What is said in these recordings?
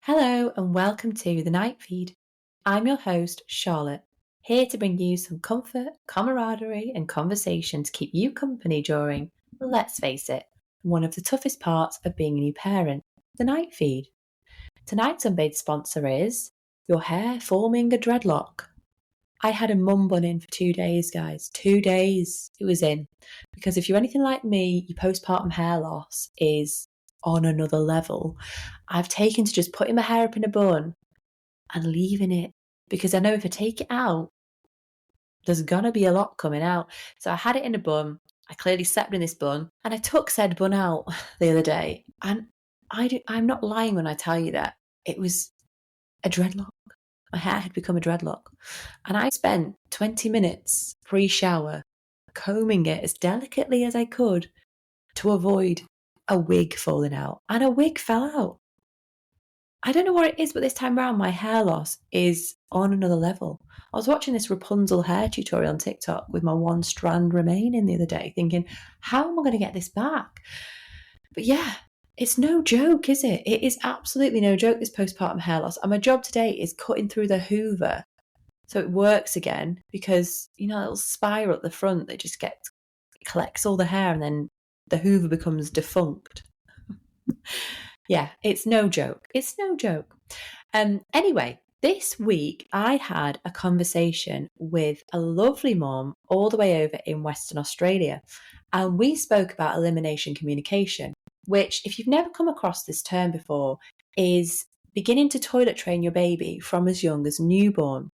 Hello and welcome to the Night Feed. I'm your host, Charlotte, here to bring you some comfort, camaraderie, and conversation to keep you company during, let's face it, one of the toughest parts of being a new parent, the Night Feed. Tonight's unpaid sponsor is your hair forming a dreadlock. I had a mum bun in for 2 days, guys. 2 days it was in. Because if you're anything like me, your postpartum hair loss is on another level. I've taken to just putting my hair up in a bun and leaving it because I know if I take it out, there's gonna be a lot coming out. So I had it in a bun. I clearly slept in this bun and I took said bun out the other day. And I'm not lying when I tell you that it was a dreadlock. My hair had become a dreadlock. And I spent 20 minutes pre-shower combing it as delicately as I could to avoid a wig falling out. And a wig fell out. I don't know what it is, but this time around, my hair loss is on another level. I was watching this Rapunzel hair tutorial on TikTok with my one strand remaining the other day, thinking, how am I going to get this back? But yeah, it's no joke, is it? It is absolutely no joke, this postpartum hair loss. And my job today is cutting through the Hoover so it works again because, a little spiral at the front that just collects all the hair and then the Hoover becomes defunct. Yeah, it's no joke. It's no joke. Anyway, this week I had a conversation with a lovely mom all the way over in Western Australia, and we spoke about elimination communication, which, if you've never come across this term before, is beginning to toilet train your baby from as young as newborn.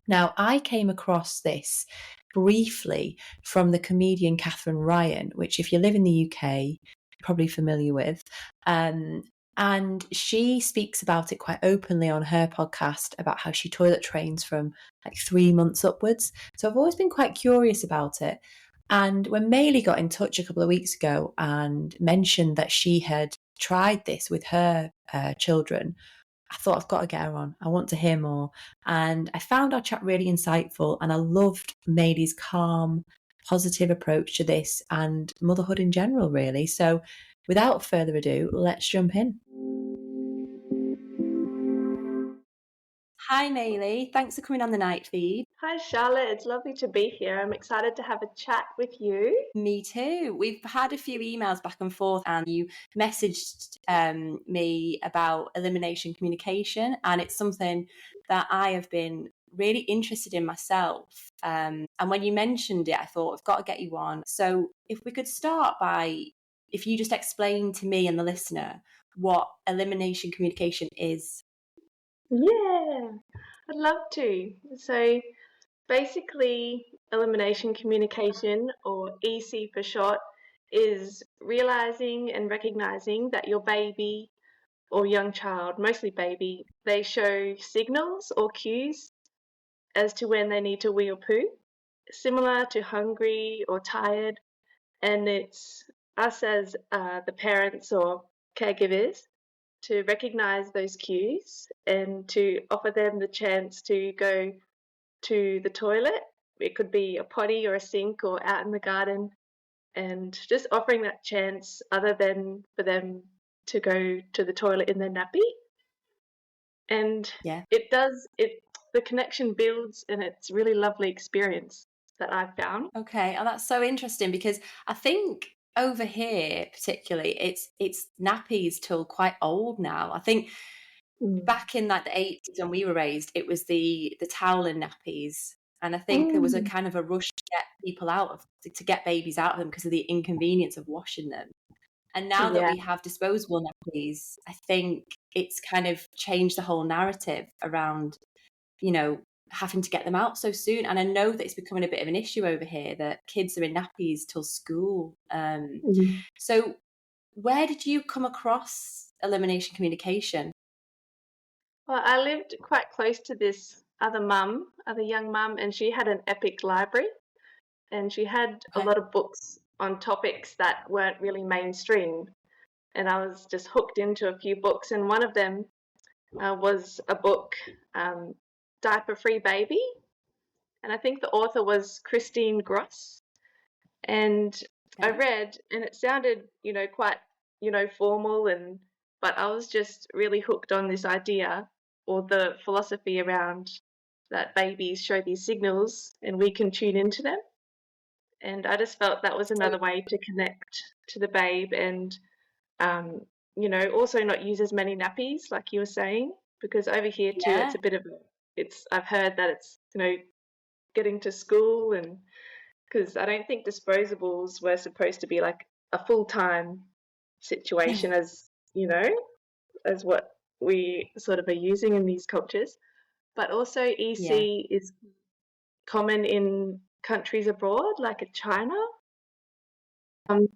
Now, I came across this briefly from the comedian Catherine Ryan, which, if you live in the UK, you're probably familiar with. And she speaks about it quite openly on her podcast about how she toilet trains from like 3 months upwards. So I've always been quite curious about it. And when Mailee got in touch a couple of weeks ago and mentioned that she had tried this with her children, I thought, I've got to get her on. I want to hear more. And I found our chat really insightful, and I loved Mailee's calm, positive approach to this and motherhood in general, really. So without further ado, let's jump in. Hi, Mailee. Thanks for coming on the Night Feed. Hi, Charlotte. It's lovely to be here. I'm excited to have a chat with you. Me too. We've had a few emails back and forth, and you messaged me about elimination communication, and it's something that I have been really interested in myself. And when you mentioned it, I thought, I've got to get you on. So if we could start by, if you just explain to me and the listener what elimination communication is. Yeah, I'd love to. So basically, elimination communication, or EC for short, is realizing and recognizing that your baby or young child, mostly baby, they show signals or cues as to when they need to wee or poo, similar to hungry or tired. And it's us as the parents or caregivers to recognize those cues and to offer them the chance to go to the toilet. It could be a potty or a sink or out in the garden, and just offering that chance other than for them to go to the toilet in their nappy. And Yeah. the connection builds, and it's a really lovely experience that I've found. Okay, oh, that's so interesting because I think over here particularly it's nappies till quite old now. I think back in like the 80s when we were raised, it was the toweling nappies, and I think there was a kind of a rush to get people out of to get babies out of them because of the inconvenience of washing them. And now that Yeah. we have disposable nappies, I think it's kind of changed the whole narrative around, having to get them out so soon. And I know that it's becoming a bit of an issue over here that kids are in nappies till school. So where did you come across elimination communication? Well, I lived quite close to this other young mum, and she had an epic library, and she had a Okay. lot of books on topics that weren't really mainstream. And I was just hooked into a few books, and one of them was a book, Diaper-Free Baby, and I think the author was Christine Gross. And I read, and it sounded, quite, formal and but I was just really hooked on this idea or the philosophy around that babies show these signals and we can tune into them. And I just felt that was So another way to connect to the babe and, um, also not use as many nappies, like you were saying, because over here too, it's yeah, a bit of I've heard that it's, getting to school and because I don't think disposables were supposed to be like a full-time situation as what we sort of are using in these cultures. But also yeah. EC is common in countries abroad, like in China. Um,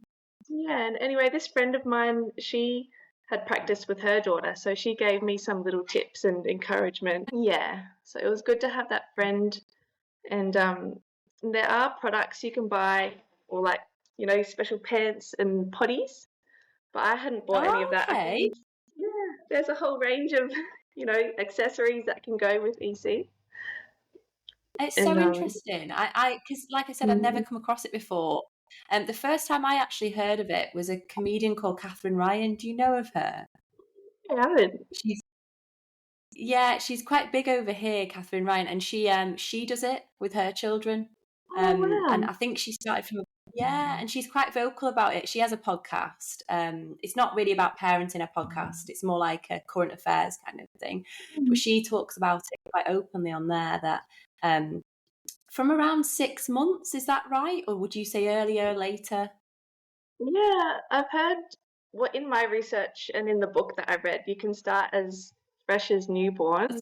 yeah, and anyway, this friend of mine, she had practiced with her daughter, so she gave me some little tips and encouragement. Yeah, so it was good to have that friend. And there are products you can buy, or like, special pants and potties, but I hadn't bought any of Oh, that. I okay. found, yeah, there's a whole range of, accessories that can go with EC. It's And so interesting. Because like I said, I've never mm, come across it before. The first time I actually heard of it was a comedian called Catherine Ryan. Do you know of her? I haven't. She's Yeah, she's quite big over here, Catherine Ryan, and she does it with her children. Oh, And wow. I think she started from yeah, and she's quite vocal about it. She has a podcast. It's not really about parenting a podcast. It's more like a current affairs kind of thing. But Mm. she talks about it quite openly on there that um from around 6 months, is that right? Or would you say earlier, later? Yeah, I've heard what in my research and in the book that I read, you can start as fresh as newborn.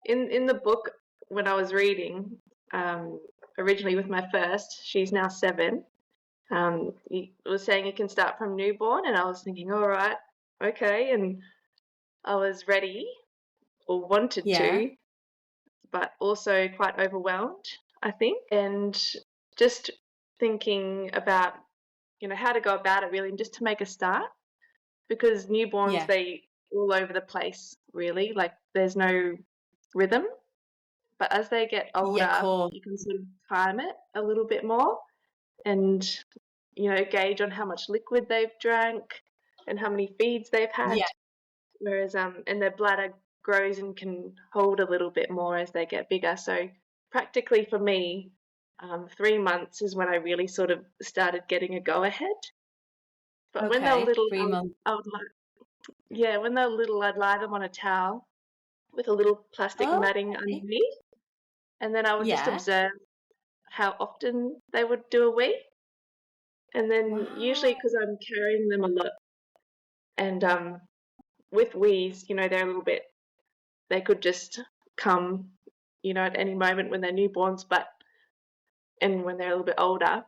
In the book, when I was reading, um, originally with my first, she's now 7. He was saying you can start from newborn, and I was thinking, all right, okay, and I was ready or wanted Yeah, to, but also quite overwhelmed, I think, and just thinking about, how to go about it really, and just to make a start, because newborns, yeah, they all over the place, really, like there's no rhythm. But as they get yeah, older, cool. you can sort of time it a little bit more and, gauge on how much liquid they've drank and how many feeds they've Yeah, had. Whereas, and their bladder grows and can hold a little bit more as they get bigger. So practically for me, 3 months is when I really sort of started getting a go ahead. But when they were okay, little, 3 months. I would yeah, when they were little, I'd lie them on a towel with a little plastic Oh, matting okay. underneath, and then I would just Yeah. observe how often they would do a wee. And then usually Wow. because I'm carrying them a lot and with wees, they're a little bit, they could just come, at any moment when they're newborns, and when they're a little bit older.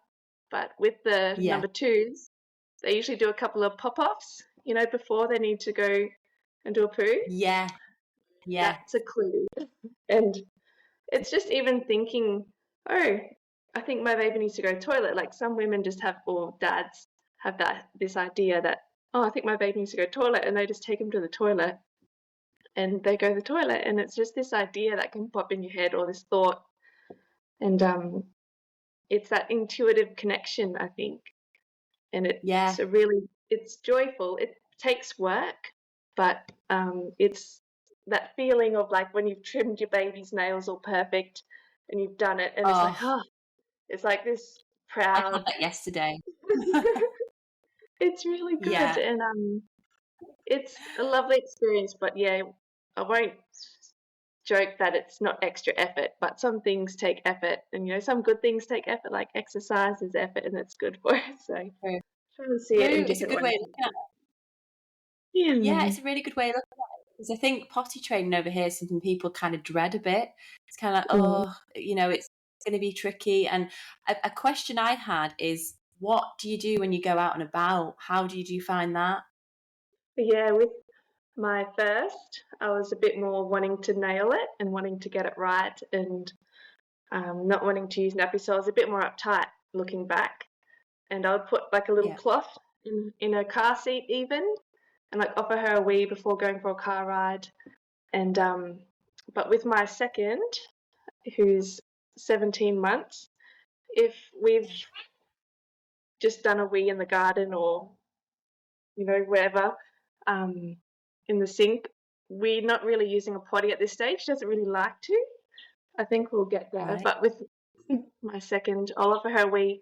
But with the Yeah. number twos, they usually do a couple of pop-offs, before they need to go and do a poo. Yeah. Yeah. That's a clue. And it's just even thinking, oh, I think my baby needs to go to the toilet. Like some women just have, or dads have this idea that, oh, I think my baby needs to go to the toilet, and they just take him to the toilet and they go to the toilet. And it's just this idea that can pop in your head or this thought. And it's that intuitive connection, I think. And Yeah. it's joyful. It takes work, but it's that feeling of like when you've trimmed your baby's nails all perfect and you've done it, and it's like, Oh, oh, it's like this I had proud. that yesterday. It's really good, Yeah. and it's a lovely experience. But yeah, I won't joke that it's not extra effort, but some things take effort, and some good things take effort, like exercise is effort, and it's good for us. So True. try and see it in True. It's a different good way of ways. looking at it. Yeah, Yeah. it's a really good way of looking at it. Because I think potty training over here is something people kind of dread a bit. It's kind of like, Mm. oh, it's going to be tricky. And a question I had is, what do you do when you go out and about? How do you find that? Yeah, with my first, I was a bit more wanting to nail it and wanting to get it right and not wanting to use nappies, so I was a bit more uptight looking back. And I would put like a little Yeah. cloth in her car seat even, and like offer her a wee before going for a car ride. And but with my second, who's 17 months, if we've just done a wee in the garden or wherever, in the sink. We're not really using a potty at this stage. She doesn't really like to. I think we'll get there. Right. But with my second, I'll offer her a wee,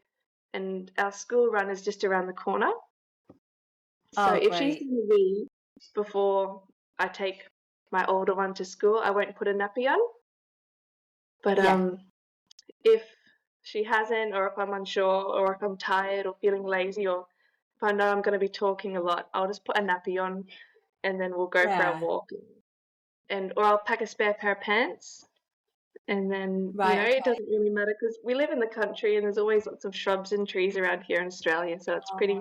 and our school run is just around the corner. So Oh, if she's great. doing a wee before I take my older one to school, I won't put a nappy on. But Yeah. if she hasn't, or if I'm unsure, or if I'm tired or feeling lazy, or if I know I'm going to be talking a lot, I'll just put a nappy on, and then we'll go for a Yeah. walk. Or I'll pack a spare pair of pants, and then Right. it Okay. doesn't really matter because we live in the country and there's always lots of shrubs and trees around here in Australia, so it's Oh, pretty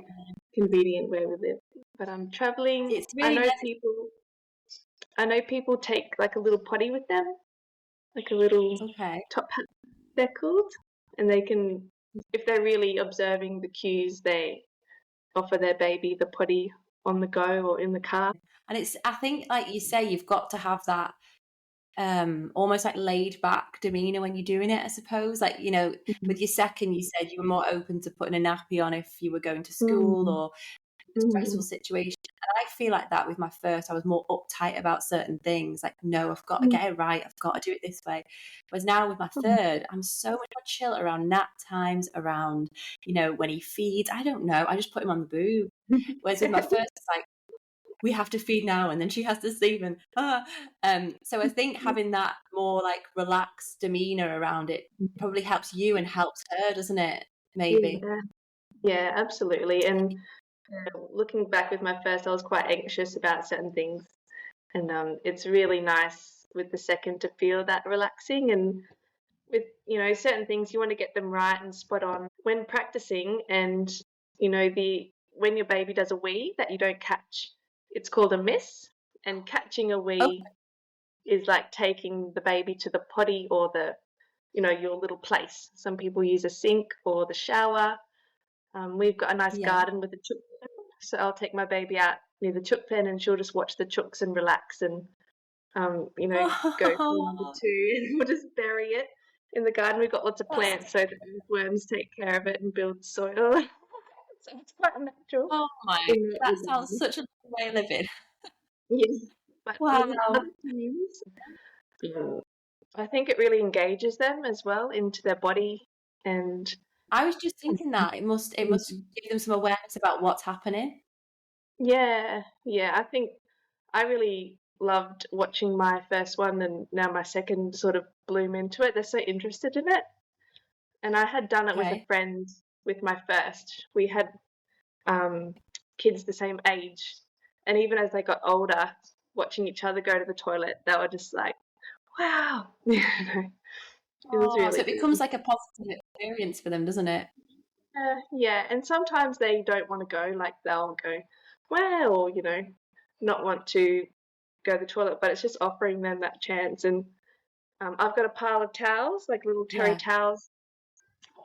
convenient where we live. But I'm traveling. it's really nice. I know people take like a little potty with them, like a little Okay. top hat they're called, and they can, if they're really observing the cues, they offer their baby the potty on the go or in the car. And I think, like you say, you've got to have that almost like laid back demeanor when you're doing it, I suppose. Like, with your second, you said you were more open to putting a nappy on if you were going to school Mm. or a stressful Mm. situation. And I feel like that with my first, I was more uptight about certain things. Like, no, I've got to Mm. get it right. I've got to do it this way. Whereas now with my Mm. third, I'm so much more chill around nap times, around, when he feeds. I don't know. I just put him on the boob. Whereas with my first, it's like, we have to feed now and then she has to sleep so I think having that more like relaxed demeanor around it probably helps you and helps her, doesn't it? Maybe. Yeah, yeah, absolutely. And looking back with my first, I was quite anxious about certain things, and it's really nice with the second to feel that relaxing. And with certain things, you want to get them right and spot on when practicing. And the when your baby does a wee that you don't catch, it's called a miss. And catching a Oh, wee is like taking the baby to the potty or your little place. Some people use a sink or the shower. We've got a nice yeah. garden with a chook pen, so I'll take my baby out near the chook pen and she'll just watch the chooks and relax and go for number two, and we'll just bury it in the garden. We've got lots of plants so the worms take care of it and build soil. So it's quite natural Oh my, in that that sounds regard. such a lovely way of living. Yes. But Wow. with other teams, I think it really engages them as well into their body and I was just thinking that it must give them some awareness about what's happening. yeah, yeah. I think I really loved watching my first one and now my second sort of bloom into it. They're so interested in it. And I had done it with a Okay. friend with my first. We had um, kids the same age. And even as they got older, watching each other go to the toilet, they were just like, wow. It was Oh, so really it becomes good. like a positive experience for them, doesn't it? Yeah, and sometimes they don't want to go, like they'll go, wow, or, not want to go to the toilet, but it's just offering them that chance. And I've got a pile of towels, like little terry Yeah. towels,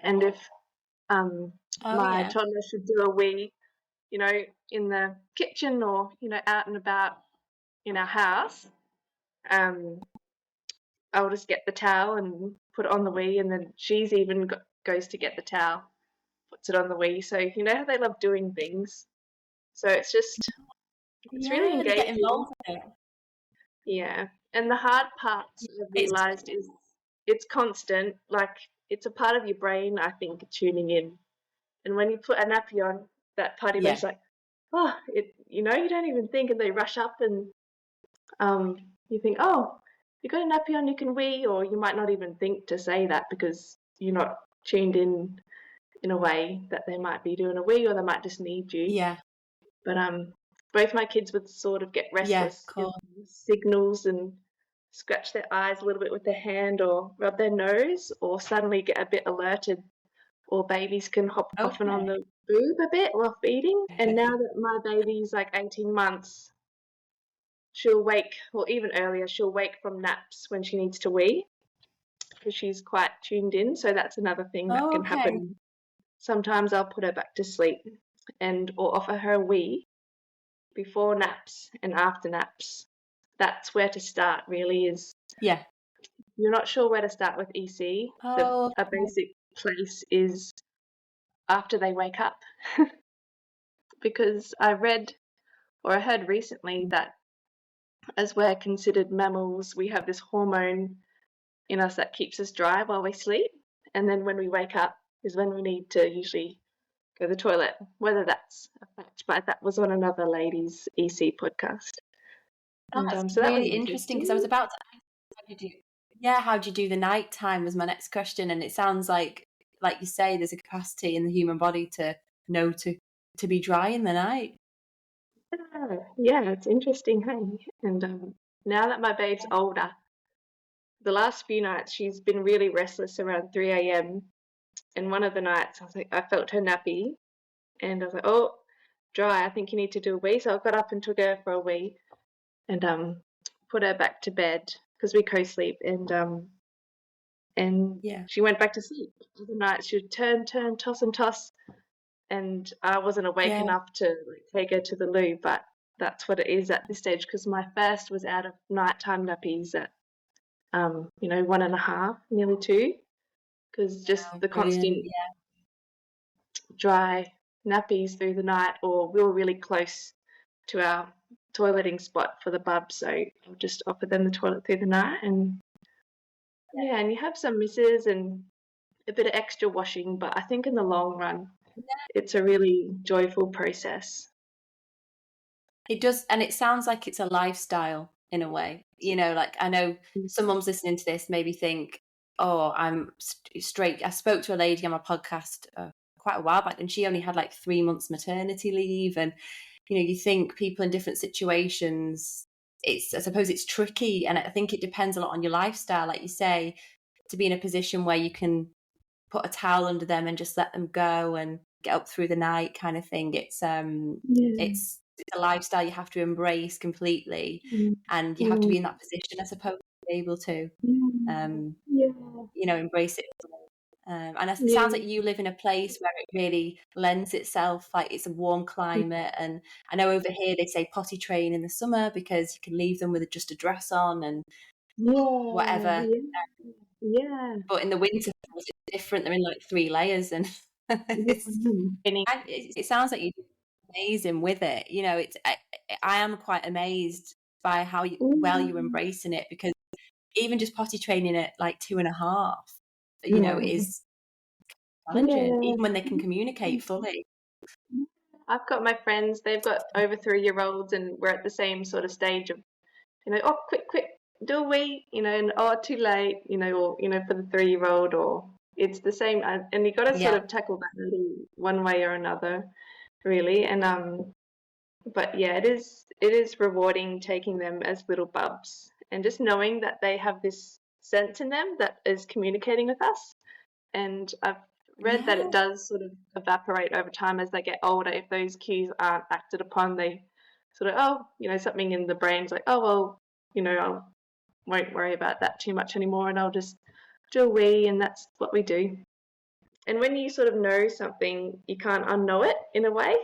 and if Oh my yeah. toddler should do a wee, you know, in the kitchen or out and about in our house, um, I'll just get the towel and put it on the wee, and then she's even goes to get the towel, puts it on the wee. So you know how they love doing things. So it's really Yeah, they get engaging. involved in it. Yeah, and the hard part I've It's realised is it's constant. Like it's a part of your brain, I think, tuning in. And when you put a nappy on, that part of your yeah. brain's like, oh, you don't even think, and they rush up and you think, oh, you got a nappy on, you can wee, or you might not even think to say that because you're not tuned in a way that they might be doing a wee or they might just need you. Yeah. But both my kids would sort of get Yeah, restless in cool. signals and scratch their eyes a little bit with their hand or rub their nose or suddenly get a bit alerted or babies can hop off and on Okay. the boob a bit while feeding. And now that my baby's like 18 months, she'll wake, or even earlier, she'll wake from naps when she needs to wee because she's quite tuned in. So that's another thing that Oh, can okay. happen. Sometimes I'll put her back to sleep and or offer her a wee before naps and after naps. That's where to start really is Yeah. you're not sure where to start with EC. Oh, A basic place is after they wake up because I read or I heard recently that as we're considered mammals, we have this hormone in us that keeps us dry while we sleep. And then when we wake up is when we need to usually go to the toilet, whether that's a fact. But that was on another ladies' EC podcast. And That's so that was really interesting because I was interesting. about to ask how do you do, yeah, how do you do the night time was my next question, and it sounds like you say, there's a capacity in the human body to know to be dry in the night. Yeah, it's interesting, hey? And now that my babe's older, the last few nights she's been really restless around 3 a.m. And one of the nights I felt her nappy and I was like, oh, dry, I think you need to do a wee. So I got up and took her for a wee and put her back to bed because we co-sleep and Yeah. she went back to sleep. Other nights she would turn, toss and toss, and I wasn't awake Yeah. enough to take her to the loo, but that's what it is at this stage because my first was out of nighttime nappies at 1.5, nearly 2, because just Oh, the brilliant. constant Yeah. dry nappies through the night, or we were really close to our toileting spot for the bubs, so I'll just offer them the toilet through the night. And yeah, and you have some misses and a bit of extra washing, but I think in the long run it's a really joyful process. It does, and it sounds like it's a lifestyle in a way. Like I know some mums listening to this maybe think, "Oh, I'm straight." I spoke to a lady on my podcast quite a while back, and she only had like 3 months maternity leave, and you think people in different situations. I suppose it's tricky, and I think it depends a lot on your lifestyle, like you say, to be in a position where you can put a towel under them and just let them go and get up through the night kind of thing. It's Yeah. it's a lifestyle you have to embrace completely, Mm. and you have to Mm. be in that position, I suppose, to be able to um Yeah. embrace it. And it Yeah. sounds like you live in a place where it really lends itself, like it's a warm climate. And I know over here they say potty train in the summer because you can leave them with just a dress on and Yeah. whatever. Yeah. Yeah. But in the winter, it's different. They're in like 3 layers, and Yeah. it's, it sounds like you're amazing with it. I am quite amazed by how well you're Mm. embracing it, because even just potty training at like 2.5, Mm. is challenging, Yeah. even when they can communicate fully. I've got my friends, they've got over 3-year-olds, and we're at the same sort of stage of, oh, quick, quick, do a wee, and oh, too late, or, for the 3-year-old, or it's the same. And you got to sort Yeah. of tackle that in one way or another, really. And, but yeah, it is rewarding taking them as little bubs and just knowing that they have this sense in them that is communicating with us. And I've read that Yeah. it does sort of evaporate over time as they get older. If those cues aren't acted upon, they sort of, something in the brain's like, oh, well, I won't worry about that too much anymore and I'll just do a wee, and that's what we do. And when you sort of know something, you can't unknow it in a way.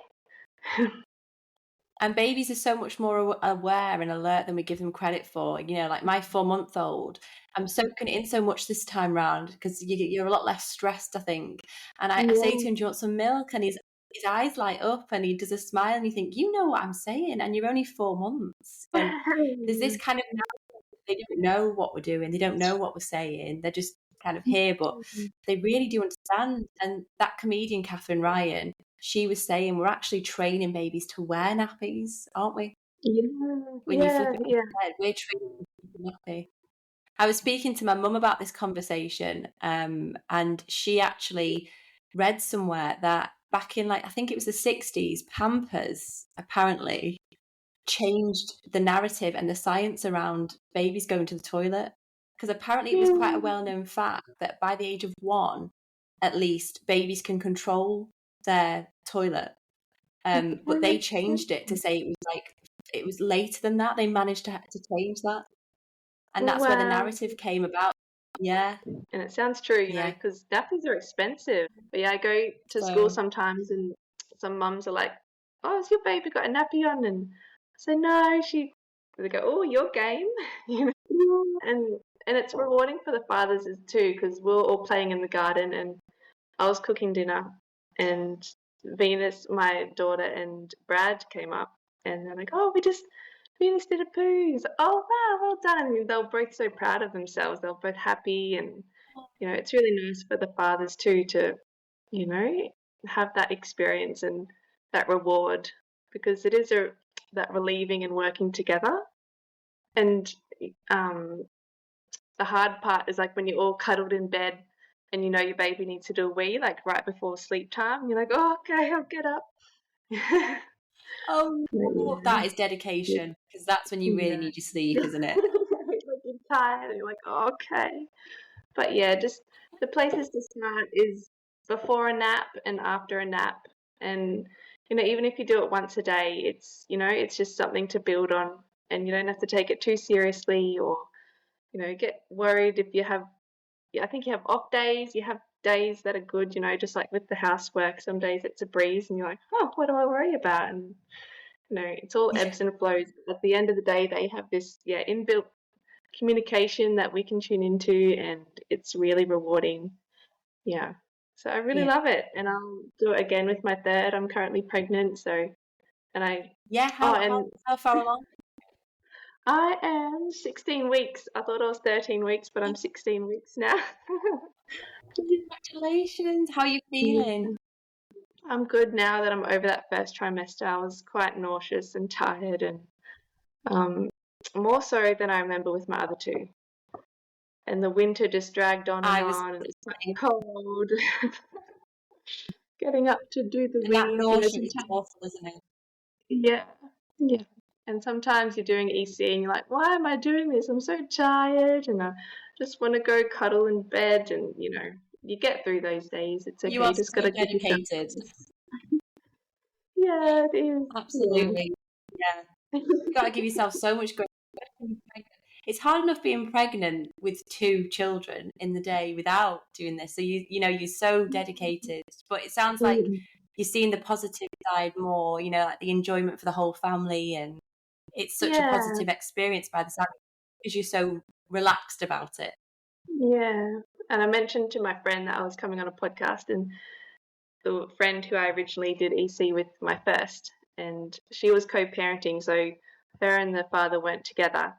And babies are so much more aware and alert than we give them credit for. Like my 4-month-old, I'm soaking it in so much this time round because you're a lot less stressed, I think. And I say to him, "Do you want some milk?" And his eyes light up and he does a smile, and you think, you know what I'm saying, and you're only 4 months. And there's this kind of, they don't know what we're doing, they don't know what we're saying, they're just kind of here, but they really do understand. And that comedian Catherine Ryan, she was saying we're actually training babies to wear nappies, aren't we? Yeah, When you flip yeah, it on yeah. its head, we're training them to keep a nappy. I was speaking to my mum about this conversation, and she actually read somewhere that back in, like, I think it was the 60s, Pampers apparently changed the narrative and the science around babies going to the toilet. Because apparently it was quite a well-known fact that by the age of 1, at least, babies can control their toilet. But they changed it to say it was later than that. They managed to change that, and that's where the Wow. narrative came about. Yeah, And it sounds true, yeah. because nappies are expensive. But yeah, I go to school So sometimes and some mums are like, oh, has your baby got a nappy on? And I say, no, they go, oh, your game. And it's rewarding for the fathers too, because we're all playing in the garden and I was cooking dinner and Venus, my daughter, and Brad came up and they're like, "Oh, we just did a poo." He's like, "Oh wow, well done!" And they're both so proud of themselves. They're both happy, and it's really nice for the fathers too to, have that experience and that reward, because it is that relieving and working together. And um, the hard part is like when you're all cuddled in bed and your baby needs to do a wee, like right before sleep time. You're like, "Oh, okay, I'll get up." Oh, no, that is Yeah. dedication, because that's when you really Yeah. need your sleep, isn't it? Like you're tired and you're like, "Oh, okay." But yeah, just the places to start is before a nap and after a nap. And even if you do it once a day, it's just something to build on, and you don't have to take it too seriously, or get worried if you have. Yeah, I think you have off days, you have days that are good, just like with the housework. Some days it's a breeze and you're like, "Oh, what do I worry about?" And it's all Yeah. ebbs and flows. At the end of the day, they have this inbuilt communication that we can tune into, and it's really rewarding. Yeah. So I really Yeah. love it, and I'll do it again with my third. I'm currently pregnant, so and I Yeah, oh, how and far along? I am 16 weeks. I thought I was 13 weeks, but I'm 16 weeks now. Congratulations. How are you feeling? Yeah. I'm good now that I'm over that first trimester. I was quite nauseous and tired, and um, more so than I remember with my other two. And the winter just dragged I was on, and it's quite cold. Getting up to do the and that week, nausea is sometimes. awful, isn't it? Yeah, yeah. And sometimes you're doing EC and you're like, "Why am I doing this? I'm so tired, and I just want to go cuddle in bed." And you get through those days. It's You okay. are You just so gotta give yourself dedicated. grace. Yeah, it is. Yeah. Absolutely. Yeah. You got to give yourself so much grace. It's hard enough being pregnant with two children in the day without doing this. So you're so dedicated. But it sounds like Mm. you're seeing the positive side more, like the enjoyment for the whole family, and it's such a Yeah, positive experience by the sound because you're so relaxed about it. yeah. And I mentioned to my friend that I was coming on a podcast, and the friend who I originally did EC with, my first, and she was co-parenting, so her and the father weren't together.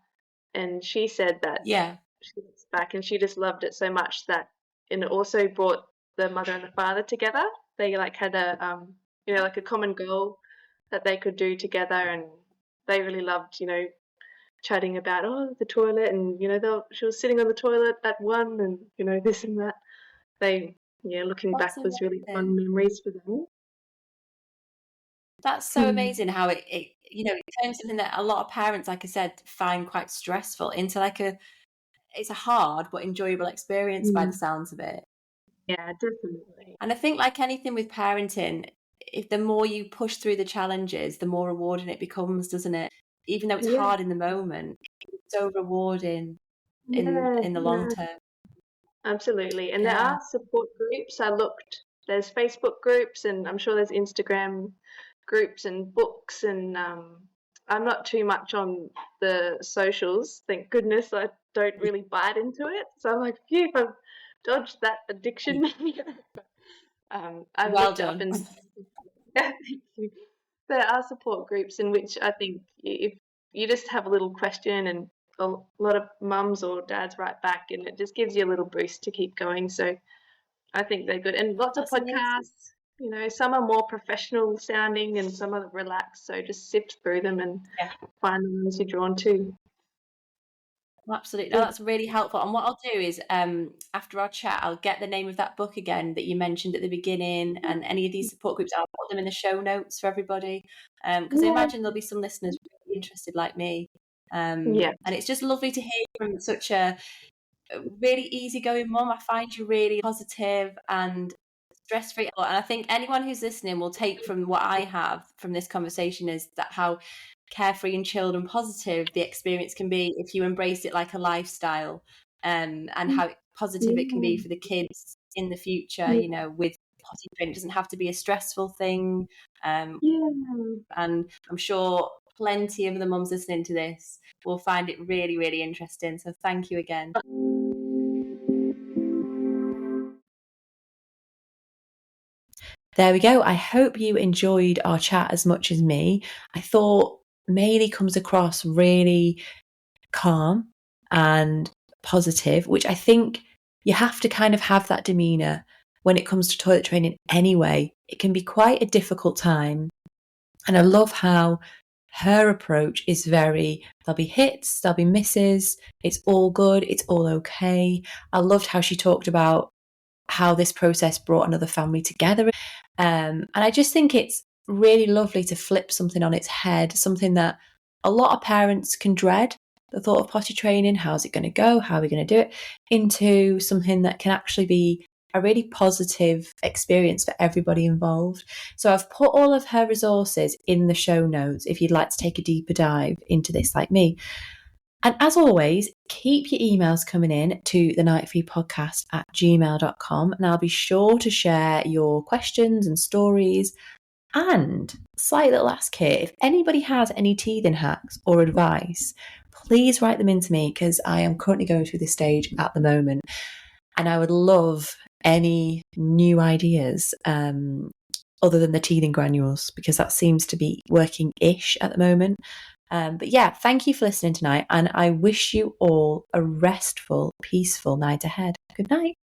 And she said that Yeah. she looks back and she just loved it so much that, and it also brought the mother and the father together. They like had a like a common goal that they could do together, and they really loved chatting about the toilet, and she was sitting on the toilet at one, and this and that. They looking That's back was really fun amazing. memories for them. That's so Hmm. amazing how it turns something that a lot of parents, like I said, find quite stressful into it's a hard but enjoyable experience by the Mm. sounds of it. Yeah, definitely. And I think, like anything with parenting, if the more you push through the challenges, the more rewarding it becomes, doesn't it? Even though it's Yeah, hard in the moment, it's so rewarding yeah, in the long yeah, term. absolutely. And there Yeah. are support groups. I looked. There's Facebook groups, and I'm sure there's Instagram groups and books. And I'm not too much on the socials. Thank goodness I don't really bite into it. So I'm like, phew, I've dodged that addiction. I've Well looked it up, done. and thank you. There are support groups in which I think if you just have a little question, and a lot of mums or dads write back, and it just gives you a little boost to keep going. So I think they're good, and lots of That's amazing. podcasts. Some are more professional sounding and some are relaxed. So just sift through them and Yeah. find the ones you're drawn to. Absolutely. No, Yeah. that's really helpful. And what I'll do is, after our chat, I'll get the name of that book again that you mentioned at the beginning, and any of these support groups. I'll put them in the show notes for everybody, because I Yeah. imagine there'll be some listeners really interested, like me. Yeah. And it's just lovely to hear from such a really easygoing mum. I find you really positive and stress-free. And I think anyone who's listening will take from what I have from this conversation is that how carefree and chilled and positive the experience can be if you embrace it like a lifestyle, and how positive it can be Yeah. for the kids in the future, Yeah. with potty training. It doesn't have to be a stressful thing. Um, Yeah. and I'm sure plenty of the mums listening to this will find it really, really interesting. So thank you again. There we go. I hope you enjoyed our chat as much as me. I thought Mailee comes across really calm and positive, which I think you have to kind of have that demeanour when it comes to toilet training anyway. It can be quite a difficult time. And I love how her approach is there'll be hits, there'll be misses, it's all good, it's all okay. I loved how she talked about how this process brought another family together. And I just think it's really lovely to flip something on its head, something that a lot of parents can dread, the thought of potty training, how's it going to go, how are we going to do it, into something that can actually be a really positive experience for everybody involved. So I've put all of her resources in the show notes if you'd like to take a deeper dive into this like me. And as always, keep your emails coming in to the nightfeedpodcast@gmail.com, and I'll be sure to share your questions and stories. And slight little ask here, if anybody has any teething hacks or advice, please write them in to me, because I am currently going through this stage at the moment. And I would love any new ideas other than the teething granules, because that seems to be working-ish at the moment. But yeah, thank you for listening tonight, and I wish you all a restful, peaceful night ahead. Good night.